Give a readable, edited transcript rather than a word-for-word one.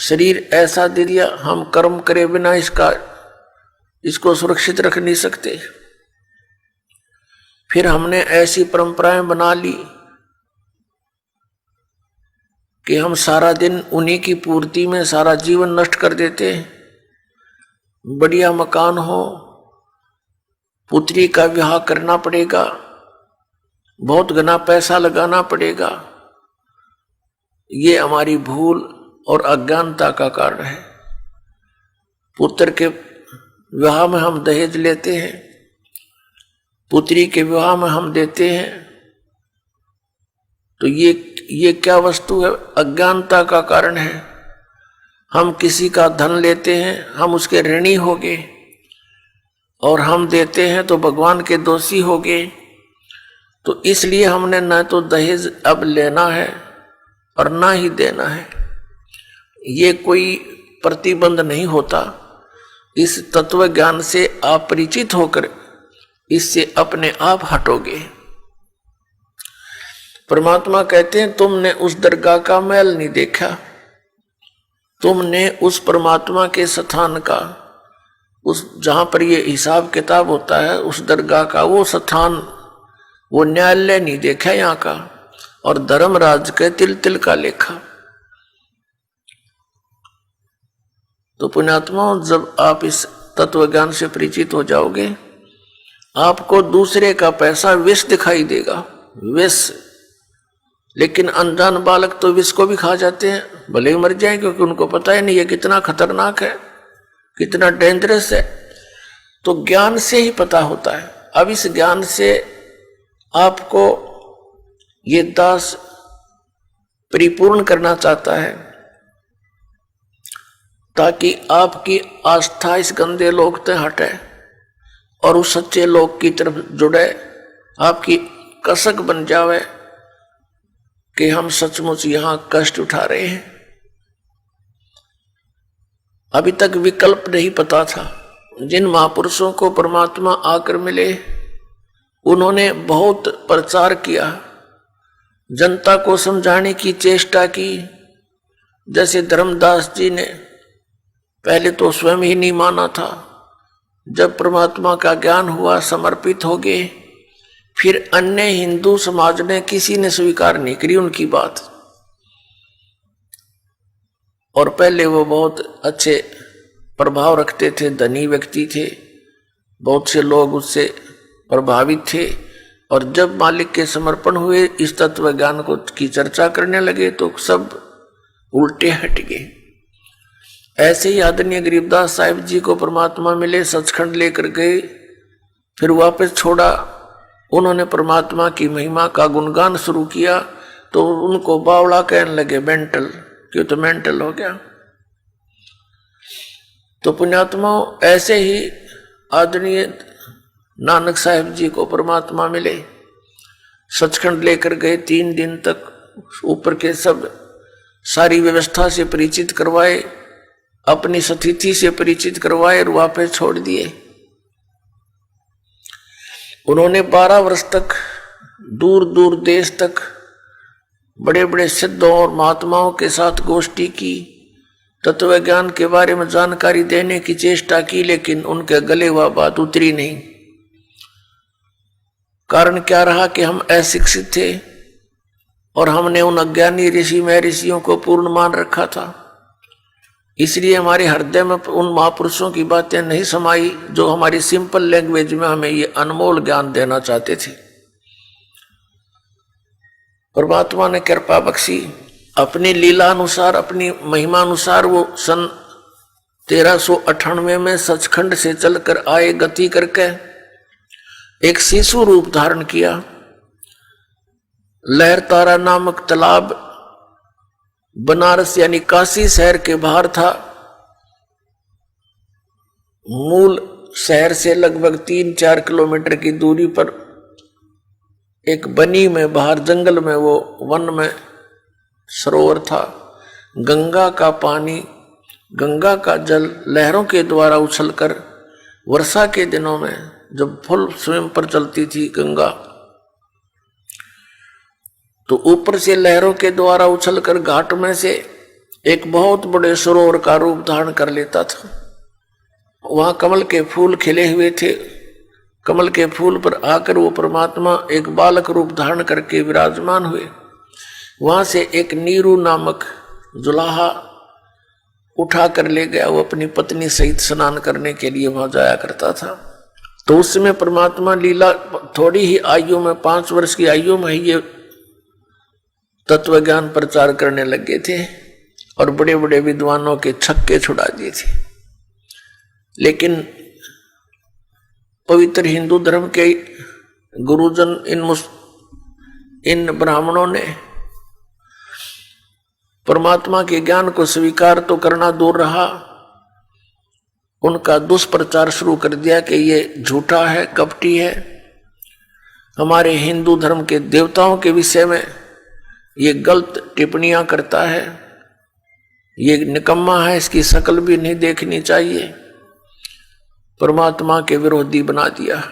शरीर ऐसा दे दिया, हम कर्म करे बिना इसको सुरक्षित रख नहीं सकते। फिर हमने ऐसी परंपराएं बना ली कि हम सारा दिन उन्हीं की पूर्ति में सारा जीवन नष्ट कर देते हैं। बढ़िया मकान हो, पुत्री का विवाह करना पड़ेगा, बहुत घना पैसा लगाना पड़ेगा। ये हमारी भूल और अज्ञानता का कारण है। पुत्र के विवाह में हम दहेज लेते हैं, पुत्री के विवाह में हम देते हैं, तो ये क्या वस्तु है? अज्ञानता का कारण है। हम किसी का धन लेते हैं, हम उसके ऋणी हो गए, और हम देते हैं तो भगवान के दोषी हो गए। तो इसलिए हमने न तो दहेज अब लेना है और ना ही देना है। ये कोई प्रतिबंध नहीं होता। इस तत्व ज्ञान से आप परिचित होकर इससे अपने आप हटोगे। परमात्मा कहते हैं तुमने उस दरगाह का महल नहीं देखा, तुमने उस परमात्मा के स्थान का, उस जहां पर ये हिसाब किताब होता है, उस दरगाह का वो स्थान, वो न्यायालय नहीं देखा यहाँ का, और धर्मराज के तिल तिल का लेखा। तो पुण्यात्मा, जब आप इस तत्व ज्ञान से परिचित हो जाओगे, आपको दूसरे का पैसा विष दिखाई देगा, विष। लेकिन अनजान बालक तो विष को भी खा जाते हैं, भले ही मर जाए, क्योंकि उनको पता ही नहीं है कितना खतरनाक है, कितना डेंजरस है। तो ज्ञान से ही पता होता है। अब इस ज्ञान से आपको ये दास परिपूर्ण करना चाहता है, ताकि आपकी आस्था इस गंदे लोक से हटे और उस सच्चे लोक की तरफ जुड़े, आपकी कसक बन जावे कि हम सचमुच यहां कष्ट उठा रहे हैं। अभी तक विकल्प नहीं पता था। जिन महापुरुषों को परमात्मा आकर मिले, उन्होंने बहुत प्रचार किया, जनता को समझाने की चेष्टा की। जैसे धर्मदास जी ने पहले तो स्वयं ही नहीं माना था, जब परमात्मा का ज्ञान हुआ समर्पित हो गए, फिर अन्य हिंदू समाज ने किसी ने स्वीकार नहीं करी उनकी बात। और पहले वो बहुत अच्छे प्रभाव रखते थे, धनी व्यक्ति थे, बहुत से लोग उससे प्रभावित थे। और जब मालिक के समर्पण हुए, इस तत्व ज्ञान को की चर्चा करने लगे, तो सब उल्टे हट गए। ऐसे ही आदरणीय गरीबदास साहिब जी को परमात्मा मिले, सचखंड लेकर गए, फिर वापस छोड़ा। उन्होंने परमात्मा की महिमा का गुणगान शुरू किया, तो उनको बावड़ा कहने लगे, मेंटल, क्यों? तो मेंटल हो गया। तो पुण्यात्माओं, ऐसे ही आदरणीय नानक साहिब जी को परमात्मा मिले, सचखंड लेकर गए। 3 दिन तक ऊपर के सब सारी व्यवस्था से परिचित करवाए, अपनी स्थिति से परिचित करवाए और वापस छोड़ दिए। उन्होंने 12 वर्ष तक दूर दूर देश तक बड़े बड़े सिद्धों और महात्माओं के साथ गोष्ठी की, तत्व ज्ञान के बारे में जानकारी देने की चेष्टा की, लेकिन उनके गले वह बात उतरी नहीं। कारण क्या रहा कि हम अशिक्षित थे और हमने उन अज्ञानी ऋषि महर्षियों को पूर्ण मान रखा था। इसलिए हमारे हृदय में उन महापुरुषों की बातें नहीं समाई, जो हमारी सिंपल लैंग्वेज में हमें ये अनमोल ज्ञान देना चाहते थे। परमात्मा ने कृपा बख्शी, अपनी लीला अनुसार, अपनी महिमा अनुसार वो सन 1398 में सचखंड से चलकर आए, गति करके एक शिशु रूप धारण किया। लहरतारा नामक तालाब बनारस यानी काशी शहर के बाहर था। मूल शहर से लगभग 3-4 किलोमीटर की दूरी पर एक बनी में बाहर जंगल में, वो वन में सरोवर था। गंगा का पानी, गंगा का जल लहरों के द्वारा उछलकर वर्षा के दिनों में जब फुल स्वयं पर चलती थी गंगा, तो ऊपर से लहरों के द्वारा उछलकर घाट में से एक बहुत बड़े सरोवर का रूप धारण कर लेता था। वहां कमल के फूल खिले हुए थे। कमल के फूल पर आकर वो परमात्मा एक बालक रूप धारण करके विराजमान हुए। वहां से एक नीरू नामक जुलाहा उठा कर ले गया। वो अपनी पत्नी सहित स्नान करने के लिए वहां जाया करता था। तो उस समय परमात्मा लीला थोड़ी ही आयु में, 5 वर्ष की आयु में ही ये तत्व ज्ञान प्रचार करने लगे थे और बड़े बड़े विद्वानों के छक्के छुड़ा दिए थे। लेकिन पवित्र हिंदू धर्म के गुरुजन इन ब्राह्मणों ने परमात्मा के ज्ञान को स्वीकार तो करना दूर रहा, उनका दुष्प्रचार शुरू कर दिया कि ये झूठा है, कपटी है, हमारे हिंदू धर्म के देवताओं के विषय में ये गलत टिप्पणियां करता है, ये निकम्मा है, इसकी शक्ल भी नहीं देखनी चाहिए। परमात्मा के विरोधी बना दिया।